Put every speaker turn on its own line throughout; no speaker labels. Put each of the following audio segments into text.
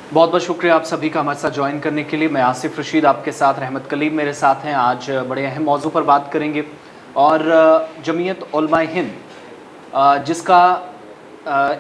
बहुत बहुत शुक्रिया आप सभी का हमारे साथ ज्वाइन करने के लिए। मैं आसिफ रशीद आपके साथ, रहमत कलीम मेरे साथ हैं। आज बड़े अहम मौजू पर बात करेंगे और जमीयत उलमाए हिंद जिसका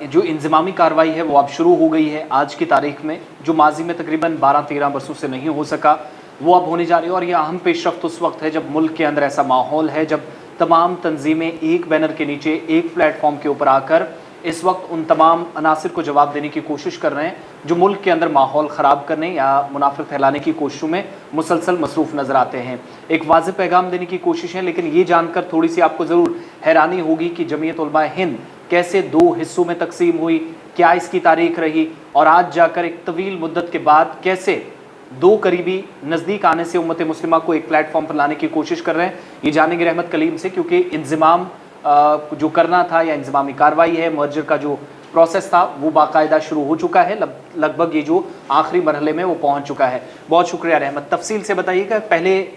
जो इंज़मामी कार्रवाई है वो अब शुरू हो गई है आज की तारीख में, जो माजी में तकरीबन 12-13 बरसों से नहीं हो सका वो अब होने जा रही है। और यह अहम पेशरफ्त उस वक्त है जब मुल्क के अंदर ऐसा माहौल है, जब तमाम तंजीमें एक बैनर के नीचे एक प्लेटफॉर्म के ऊपर आकर इस वक्त उन तमाम अनासिर को जवाब देने की कोशिश कर रहे हैं जो मुल्क के अंदर माहौल ख़राब करने या मुनाफिक फैलाने की कोशिशों में मुसलसल मसरूफ़ नज़र आते हैं। एक वाज़ेह पैगाम देने की कोशिश है, लेकिन ये जानकर थोड़ी सी आपको ज़रूर हैरानी होगी कि जमीयत उलमाए हिंद कैसे दो हिस्सों में तकसीम हुई, क्या इसकी तारीख रही, और आज जाकर एक तवील मुद्दत के बाद कैसे दो करीबी नज़दीक आने से उम्मत मुस्लिमा को एक प्लेटफॉर्म पर लाने की कोशिश कर रहे हैं। ये जानेंगे रहमत कलीम से, क्योंकि इंज़माम जो करना था या इंज़मामी कार्रवाई है, मर्जर का जो प्रोसेस था वो बाकायदा शुरू हो चुका है, लगभग ये जो आखिरी मरहले में वो पहुंच चुका है। बहुत शुक्रिया रहमत। तफसील से बताइएगा, पहले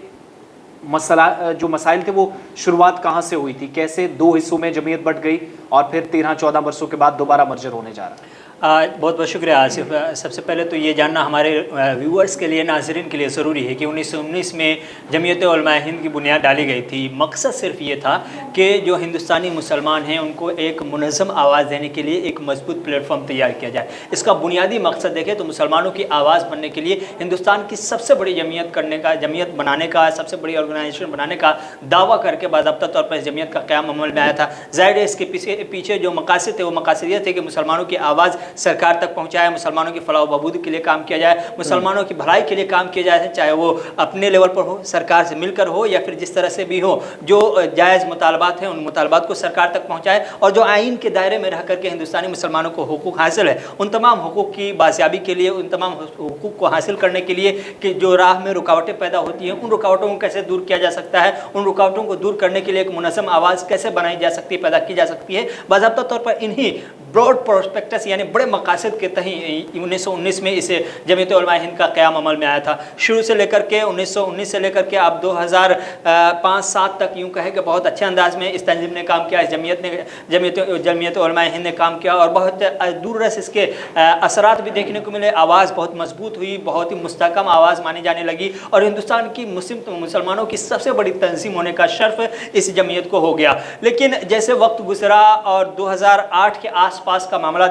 मसला जो मसाइल थे वो शुरुआत कहाँ से हुई थी, कैसे दो हिस्सों में जमीयत बट गई और फिर 13-14 बरसों के बाद दोबारा मर्जर होने जा रहा है।
बहुत बहुत शुक्रिया आसिफ। सबसे पहले तो ये जानना हमारे व्यूअर्स के लिए, नाज़रीन के लिए ज़रूरी है कि 1919 में जमीयत उलमाए हिंद की बुनियाद डाली गई थी। मकसद सिर्फ ये था कि जो हिंदुस्तानी मुसलमान हैं उनको एक मुनज़्ज़म आवाज़ देने के लिए एक मजबूत प्लेटफॉर्म तैयार किया जाए। इसका बुनियादी मकसद देखें तो मुसलमानों की आवाज़ बनने के लिए हिंदुस्तान की सबसे बड़ी जमीयत बनाने का, सबसे बड़ी ऑर्गेनाइजेशन बनाने का दावा करके बाज़ाब्ता तौर पर इस जमीयत का क़याम अमल में आया था। ज़ाहिर है इसके पीछे जो मकासद थे वो मकासद ये थे कि मुसलमानों की आवाज़ सरकार तक पहुंचाए, मुसलमानों की फलाह बहबूदी के लिए काम किया जाए, मुसलमानों की भलाई के लिए काम किया जाए, चाहे वो अपने लेवल पर हो, सरकार से मिलकर हो, या फिर जिस तरह से भी हो। जो जायज़ मुतालबात हैं उन मुतालबात को सरकार तक पहुंचाए, और जो आइन के दायरे में रह करके हिंदुस्तानी मुसलमानों को हुकूक हासिल है उन तमाम हुकूक की बाजियाबी के लिए, उन तमाम हुकूक को हासिल करने के लिए कि जो राह में रुकावटें पैदा होती हैं उन रुकावटों को कैसे दूर किया जा सकता है, उन रुकावटों को दूर करने के लिए एक मुनज़्ज़म आवाज़ कैसे बनाई जा सकती है, पैदा की जा सकती है। बाज़ाब्ता तौर पर इन्हीं ब्रॉड प्रोस्पेक्टस यानी बड़े मकासद के तहत 1919 में इस जमीयत उलमाए हिंद का क़याम अमल में आया था। शुरू से लेकर के 1919 से लेकर के आप 2005-7 तक यूँ कहे कि बहुत अच्छे अंदाज में इस तंजीम ने काम किया, इस जमीयत उलमाए हिंद ने काम किया, और बहुत दूर रस इसके असरात भी देखने को मिले। आवाज़ बहुत मजबूत हुई, बहुत ही मुस्तहकम आवाज़ मानी जाने लगी, और हिंदुस्तान की मुसलमानों की सबसे बड़ी तंजीम होने का शर्फ इस जमीयत को हो गया। लेकिन जैसे वक्त गुजरा और 2008 के आसपास का मामला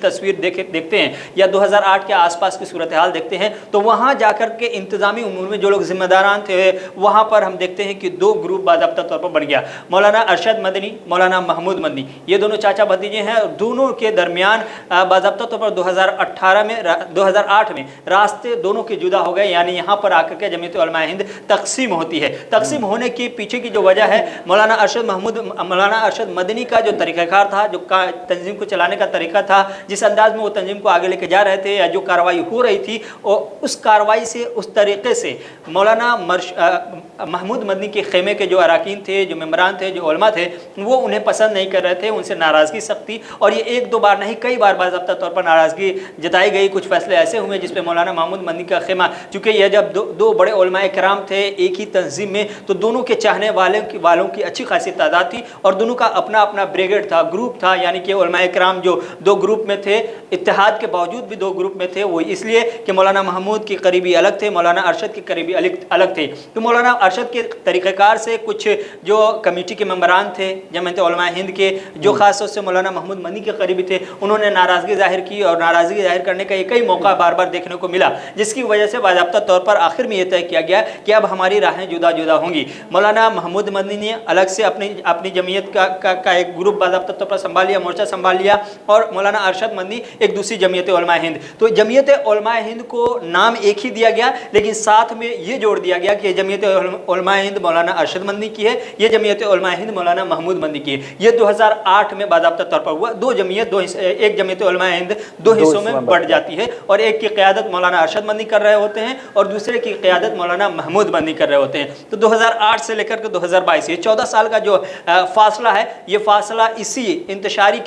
तस्वीर देखते हैं, या 2008 के आसपास की सूरत हाल देखते हैं, तो वहाँ जाकर के इंतज़ामी उमूर में जो लोग ज़िम्मेदारान थे वहाँ पर हम देखते हैं कि दो ग्रुप बाज़ाब्ता तौर पर बन गया। मौलाना अरशद मदनी, मौलाना महमूद मदनी, ये दोनों चाचा भतीजे हैं, और दोनों के दरमियान बाज़ाब्ता तौर पर 2008 में रास्ते दोनों के जुदा हो गए। यानी यहाँ पर आकर के जमीयत उलमाए हिंद तकसीम होती है। तकसीम होने के पीछे की जो वजह है, मौलाना अरशद मदनी का जो तरीक़ाकार था, जो तंजीम को चलाने का तरीका था, जिस अंदाज में वो तंजीम को आगे लेके जा रहे थे, या जो कार्रवाई हो रही थी, और उस कार्रवाई से, उस तरीके से मौलाना महमूद मदनी के खेमे के जो अरकान थे, जो मेम्बरान थे, जो उलमा थे, वो उन्हें पसंद नहीं कर रहे थे, उनसे नाराज़गी सख्त थी। और ये एक दो बार नहीं, कई बार बाज़ाब्ता तौर पर नाराज़गी जताई गई। कुछ फैसले ऐसे हुए जिसपे मौलाना महमूद मदनी का खेमा, चूँकि यह जब दो बड़े उलमाए किराम थे एक ही तंजीम में, तो दोनों के चाहने वालों की अच्छी खासी तादाद थी, और दोनों का अपना अपना ब्रिगेड था, ग्रुप था। यानी कि उलमाए किराम जो दो ग्रुप में थे, इत्तेहाद के बावजूद भी दो ग्रुप में थे, वो इसलिए कि मौलाना महमूद के करीबी अलग थे, मौलाना अरशद के करीबी अलग थे। तो मौलाना अरशद के तरीक़ाकार से कुछ जो कमेटी के मेंबरान थे जमीयत उलमाए हिंद के, जो ख़ास तौर से मौलाना महमूद मदनी के करीबी थे, उन्होंने नाराज़गी ज़ाहिर की, और नाराज़गी ज़ाहिर करने का एक ही मौका बार बार देखने को मिला, जिसकी वजह से बाज़ाब्ता तौर पर आखिर में यह तय किया गया कि अब हमारी राहें जुदा जुदा होंगी। मौलाना महमूद मदनी ने अलग से अपनी जमीयत का एक ग्रुप बाज़ाब्ता तौर पर संभाल लिया, मोर्चा संभाल लिया, और मौलाना अरशद मदनी एक दूसरी जमीयत उलमाए हिंद। तो जमीयत उलमाए हिंद को नाम एक ही दिया गया, लेकिन साथ में ये जोड़ दिया गया कि जमीयत उलमाए हिंद मौलाना अरशद मदनी की है, ये जमीयत उलमाए हिंद मौलाना महमूद मदनी की है। ये 2008 में बाज़ाब्ता तौर पर हुआ। एक जमीयत उलमाए हिंद दो हिस्सों में बढ़ जाती है, और एक की क़यादत मौलाना अरशद मदनी कर रहे होते हैं, और दूसरे की क़यादत मौलाना महमूद मदनी कर रहे होते हैं। तो 2008 से लेकर के 2022 ये 14 साल का जो फासला है, ये फासला इसी इंतशारी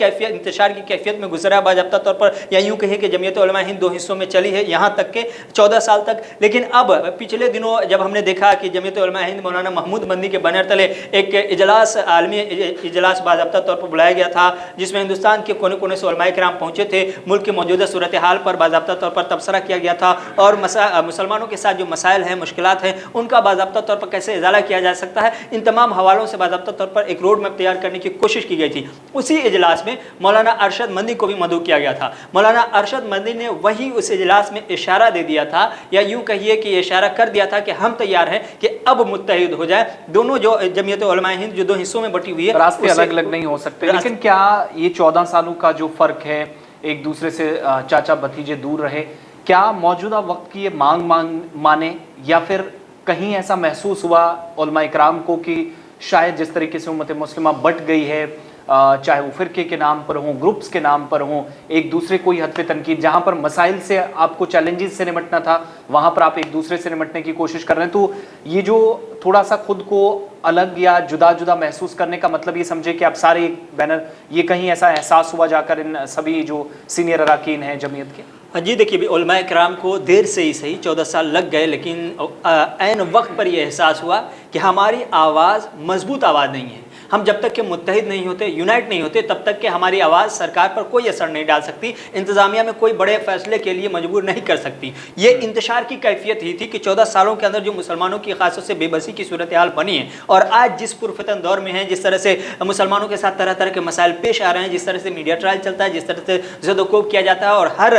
इंतशार की कैफियत में गुजरा बाज़ाब्ता तौर पर, या यूँ कहे कि जमीयत उलमा हिंद 2 हिस्सों में चली है यहाँ तक के 14 साल तक। लेकिन अब पिछले दिनों जब हमने देखा कि जमीयत उलमा हिंद मौलाना महमूद मदनी के बैनर तले एक इजलास, आलमी इजलास बाज़ाब्ता तौर पर बुलाया गया था, जिसमें हिंदुस्तान के कोने कोने से उलमाए किराम पहुँचे थे, मुल्क की मौजूदा सूरत हाल पर बाज़ाब्ता तौर पर तबसरा किया गया था और मुसलमानों के साथ जो मसाइल हैं, मुश्किलात हैं, उनका बाज़ाब्ता तौर पर कैसे इजाला किया जा सकता है, इन तमाम हवालों से बाज़ाब्ता तौर पर एक रोड मैप तैयार करने की कोशिश की गई थी। उसी इजलास में मौलाना अरशद मदनी को भी मदऊ किया गया था। मौलाना अरशद मदनी ने वही उस इजलास में इशारा दे दिया था, या यूँ कहिए कि इशारा कर दिया था कि हम तैयार हैं कि अब मुत्तहिद हो जाए। दोनों जो जमीयत उलमा हिंद जो 2 हिस्सों में बटी हुई है,
रास्ते अलग अलग नहीं हो सकते, लेकिन क्या ये 14 सालों का जो फ़र्क है, एक दूसरे से चाचा भतीजे दूर रहे, क्या मौजूदा वक्त की ये मांग माने, या फिर कहीं ऐसा महसूस हुआ उलमा इकराम को कि शायद जिस तरीके से उम्मत मुस्लिमा बट गई है, चाहे वो फ़िरके के नाम पर हों, ग्रुप्स के नाम पर हों, एक दूसरे को ही हद पे तनकीद, जहाँ पर मसाइल से आपको चैलेंजेस से निमटना था वहाँ पर आप एक दूसरे से निमटने की कोशिश कर रहे हैं। तो ये जो थोड़ा सा खुद को अलग या जुदा जुदा महसूस करने का मतलब ये समझे कि आप सारे एक बैनर, ये कहीं ऐसा एहसास हुआ जाकर इन सभी जो सीनियर अराकीन हैं जमीयत के?
जी देखिए, उलमाए किराम को देर से ही सही 14 साल लग गए, लेकिन ऐन वक्त पर यह एहसास हुआ कि हमारी आवाज़ मजबूत आवाज़ नहीं है। हम जब तक के मुत्तहिद नहीं होते, यूनाइट नहीं होते, तब तक के हमारी आवाज़ सरकार पर कोई असर नहीं डाल सकती, इंतज़ामिया में कोई बड़े फैसले के लिए मजबूर नहीं कर सकती। ये इंतशार की कैफियत ही थी कि 14 सालों के अंदर जो मुसलमानों की खासों से बेबसी की सूरत हाल बनी है, और आज जिस पुरफतन दौर में है, जिस तरह से मुसलमानों के साथ तरह तरह के मसाइल पेश आ रहे हैं, जिस तरह से मीडिया ट्रायल चलता है, जिस तरह से ज़दोकोब किया जाता है, और हर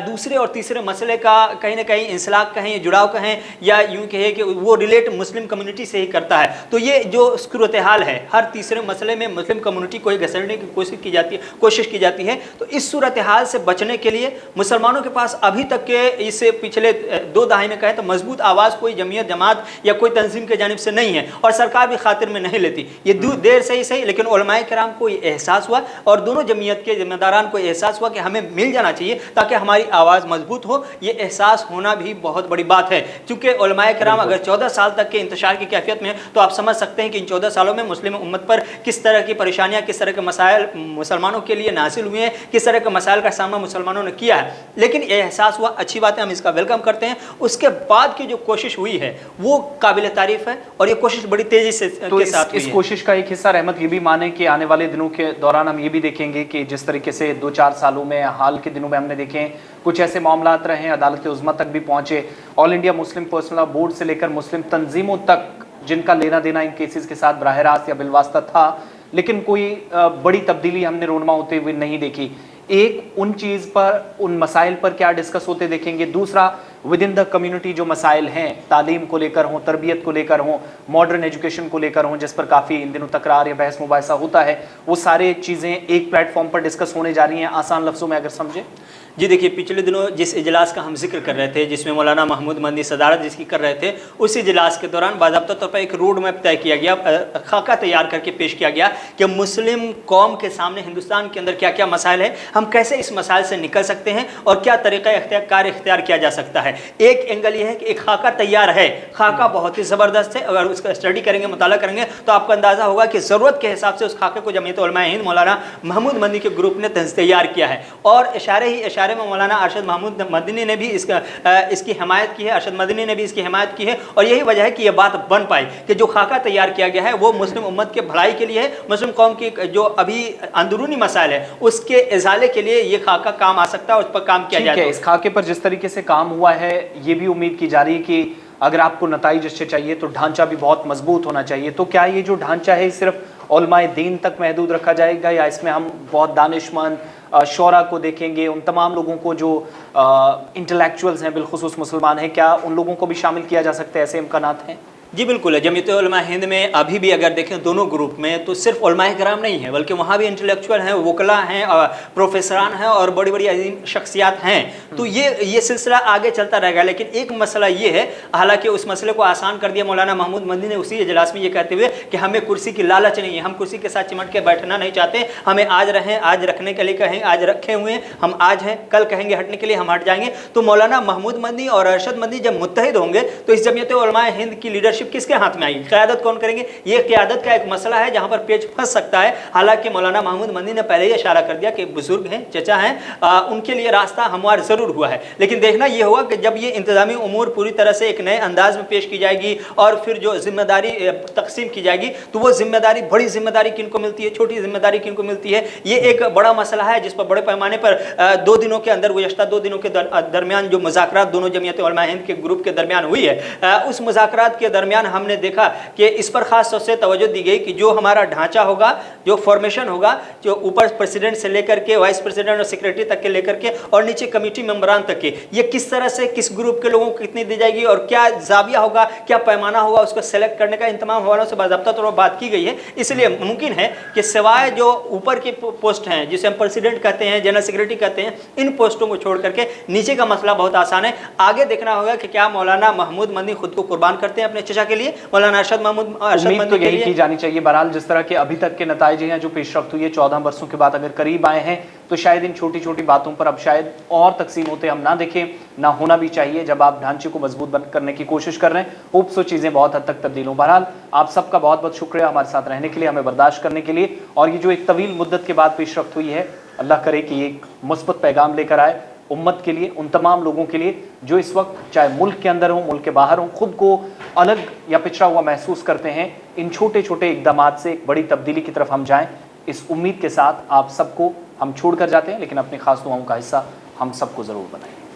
दूसरे और तीसरे मसले का कहीं ना कहीं इंसलाक कहें, जुड़ाव कहें, या यूँ कहे कि वो रिलेट मुस्लिम कम्युनिटी से ही करता है। तो ये जो सूरत हाल है, हर तीसरे मसले में मुस्लिम कम्युनिटी को घसीटने की कोशिश की जाती है। तो इस सूरत हाल से बचने के लिए मुसलमानों के पास अभी तक के इस पिछले 2 दहाई में कहें तो मजबूत आवाज़ कोई जमीयत, जमात या कोई तंजीम के जानिब से नहीं है, और सरकार भी खातिर में नहीं लेती। ये देर से ही सही, लेकिन उलमाए किराम को ये एहसास हुआ, और दोनों जमीयत के जिम्मेदारान को एहसास हुआ कि हमें मिल जाना चाहिए ताकि हमारी आवाज़ मजबूत हो। ये एहसास होना भी बहुत बड़ी बात है, क्योंकि उलमाए किराम अगर 14 साल तक के इंतशार की कैफियत में, तो आप समझ सकते हैं कि इन 14 सालों में मुस्लिम उम्मत पर किस तरह की परेशानियां, किस तरह के मसाइल मुसलमानों के लिए नासिल हुए हैं, किस तरह के मसाइल का सामना मुसलमानों ने किया है। लेकिन यह एहसास हुआ, अच्छी बात है, हम इसका वेलकम करते हैं। उसके बाद की जो कोशिश हुई है वो काबिल तारीफ है, और ये कोशिश बड़ी तेजी से के साथ
इस कोशिश का एक हिस्सा रहमत ये भी माने कि आने वाले दिनों के दौरान हम ये भी देखेंगे कि जिस तरीके से 2-4 सालों में, हाल के दिनों में हमने देखे कुछ ऐसे मामलात रहे, अदालत उज़्मा तक भी पहुंचे, all India Muslim personal law board से लेकर मुस्लिम तंजीमों तक, जिनका लेना देना इन केसेस के साथ बराह रास्त या बिलवास्ता था, लेकिन कोई बड़ी तब्दीली हमने रोनमा होते हुए नहीं देखी। एक उन चीज़ पर, उन मसाइल पर क्या डिस्कस होते देखेंगे। दूसरा, विद इन द कम्युनिटी जो मसाइल हैं, तालीम को लेकर हों, तरबियत को लेकर हों, मॉडर्न एजुकेशन को लेकर हों, जिस पर काफ़ी इन दिनों तकरार या बहस मुबाहिसा होता है, वो सारे चीज़ें एक प्लेटफॉर्म पर डिस्कस होने जा रही हैं, आसान लफ्ज़ों में अगर समझें।
जी देखिए, पिछले दिनों जिस इजलास का हम जिक्र कर रहे थे, जिसमें मौलाना महमूद मदनी सदारत जिसकी कर रहे थे, उस इजलास के दौरान बाज़ाब्ता तौर पर एक रोड मैप तय किया गया, खाका तैयार करके पेश किया गया कि मुस्लिम कौम के सामने हिंदुस्तान के अंदर क्या क्या मसाइल है, हम कैसे इस मसाइल से निकल सकते हैं, और क्या तरीक़ा इख्तियार किया जा सकता है। एक एंगल ये है कि एक खाका तैयार है, खाका बहुत ही ज़बरदस्त है, अगर उसका स्टडी करेंगे, मुताला करेंगे, तो आपको अंदाज़ा होगा कि ज़रूरत के हिसाब से उस खाके को जमीयत उलमा हिंद मौलाना महमूद मदनी के ग्रुप ने तैयार किया है। और इशारे में मौलाना अरशद महमूद मदनी ने भी इसकी हिमायत की है, अरशद मदनी ने भी इसकी हिमायत की है, और यही वजह है कि यह बात बन पाई कि जो खाका तैयार किया गया है वो मुस्लिम उम्मत के भलाई के लिए है, मुस्लिम कौम की जो अभी अंदरूनी मसाइल है उसके इजाले के लिए ये खाका काम आ सकता है, और उस पर काम किया जाए।
इस खाके पर जिस तरीके से काम हुआ है, ये भी उम्मीद की जा रही है कि अगर आपको नताइज अच्छे चाहिए तो ढांचा भी बहुत मजबूत होना चाहिए। तो क्या ये जो ढांचा है सिर्फ उलमाए दीन तक महदूद रखा जाएगा, या इसमें हम बहुत दानिशमंद शौरा को देखेंगे, उन तमाम लोगों को जो इंटेलेक्चुअल्स हैं, बिलखुसूस मुसलमान हैं, क्या उन लोगों को भी शामिल किया जा सकता है? ऐसे इम्कानात हैं?
जी बिल्कुल है। जमीयत उलमा हिंद में अभी भी अगर देखें दोनों ग्रुप में, तो सिर्फ उलमाए किराम नहीं है, बल्कि वहाँ भी इंटेलेक्चुअल हैं, वकला हैं, प्रोफेसरान हैं, और बड़ी बड़ी अजीम शख्सियात हैं। तो ये सिलसिला आगे चलता रहेगा। लेकिन एक मसला ये है, हालांकि उस मसले को आसान कर दिया मौलाना महमूद मदनी ने उसी इजलास में ये कहते हुए कि हमें कुर्सी की लालच नहीं है, हम कुर्सी के साथ चिमट के बैठना नहीं चाहते, हमें आज रहें, आज रखने के लिए कहें, आज रखे हुए हैं, हम आज हैं, कल कहेंगे हटने के लिए हम हट जाएंगे। तो मौलाना महमूद मदनी और अरशद मदनी जब मुत्तहिद होंगे तो इस जमीयत उलमा हिंद की लीडरशिप लीडरशिप किसके हाथ में आएगी, क़यादत कौन करेंगे, ये क़यादत का एक मसला है जहाँ पर पेच फंस सकता है। हालांकि मौलाना महमूद मदनी ने पहले ही इशारा कर दिया कि बुजुर्ग हैं, चचा हैं, उनके लिए रास्ता हमवार ज़रूर हुआ है। लेकिन देखना ये होगा कि जब ये इंतज़ामी उमूर पूरी तरह से एक नए अंदाज में पेश की जाएगी और फिर जो जिम्मेदारी तकसीम की जाएगी, तो वो जिम्मेदारी, बड़ी जिम्मेदारी किनको मिलती है, छोटी जिम्मेदारी किनको मिलती है, ये एक बड़ा मसला है जिस पर बड़े पैमाने पर 2 दिनों के अंदर, गुज़श्ता 2 दिनों के दरमियान जो मुज़ाकरात दोनों जमीयत उलमा हिंद के ग्रुप के दरमियान हुई है, उस मुज़ाकरात के दरमियान हमने देखा कि इस पर ख़ास तौर से तवज्जो दी गई कि जो हमारा ढांचा होगा, जो फॉर्मेशन होगा, जो ऊपर प्रेसिडेंट से लेकर के वाइस प्रेसिडेंट और सेक्रेटरी तक के लेकर के और नीचे कमेटी मेंबरान तक के, ये किस तरह से किस ग्रुप के लोगों को कितनी दी जाएगी और क्या जाविया होगा, क्या पैमाना होगा, उसको सेलेक्ट करने का इन तमाम हवालों से बाज़ाब्ता तौर पर बात की गई है। इसलिए मुमकिन है कि सिवाय जो ऊपर की पोस्ट हैं जिसे हम प्रेसिडेंट कहते हैं, जनरल सेक्रेटरी कहते हैं, इन पोस्टों को छोड़ करके नीचे का मसला बहुत आसान है। आगे देखना होगा कि क्या मौलाना महमूद मदनी खुद को कुर्बान करते हैं अपने चचा के लिए, मौलाना अरशद
उम्मीद तो यही की जानी चाहिए। बहरहाल जिस तरह के अभी तक के नताइज हैं, जो पेशरफ्त हुई है 14 बरसों के बाद अगर करीब आए हैं, तो शायद इन छोटी छोटी बातों पर अब शायद और तकसीम होते हम ना देखें, ना होना भी चाहिए। जब आप ढांचे को मजबूत करने की कोशिश कर रहे हैं, होप सो चीज़ें बहुत हद तक तब्दील हों। बहरहाल आप सबका बहुत बहुत शुक्रिया हमारे साथ रहने के लिए, हमें बर्दाश्त करने के लिए। और ये जो एक तवील मुद्दत के बाद पेशरफ्त हुई है, अल्लाह करे कि एक मुस्बत पैगाम लेकर आए उम्मत के लिए, उन तमाम लोगों के लिए जो इस वक्त चाहे मुल्क के अंदर हों, मुल्क के बाहर हों, खुद को अलग या पिछड़ा हुआ महसूस करते हैं। इन छोटे छोटे इक़दामात से एक बड़ी तब्दीली की तरफ हम जाएं, इस उम्मीद के साथ आप सबको हम छोड़ कर जाते हैं, लेकिन अपनी खास दुआओं का हिस्सा हम सबको ज़रूर बनाएं।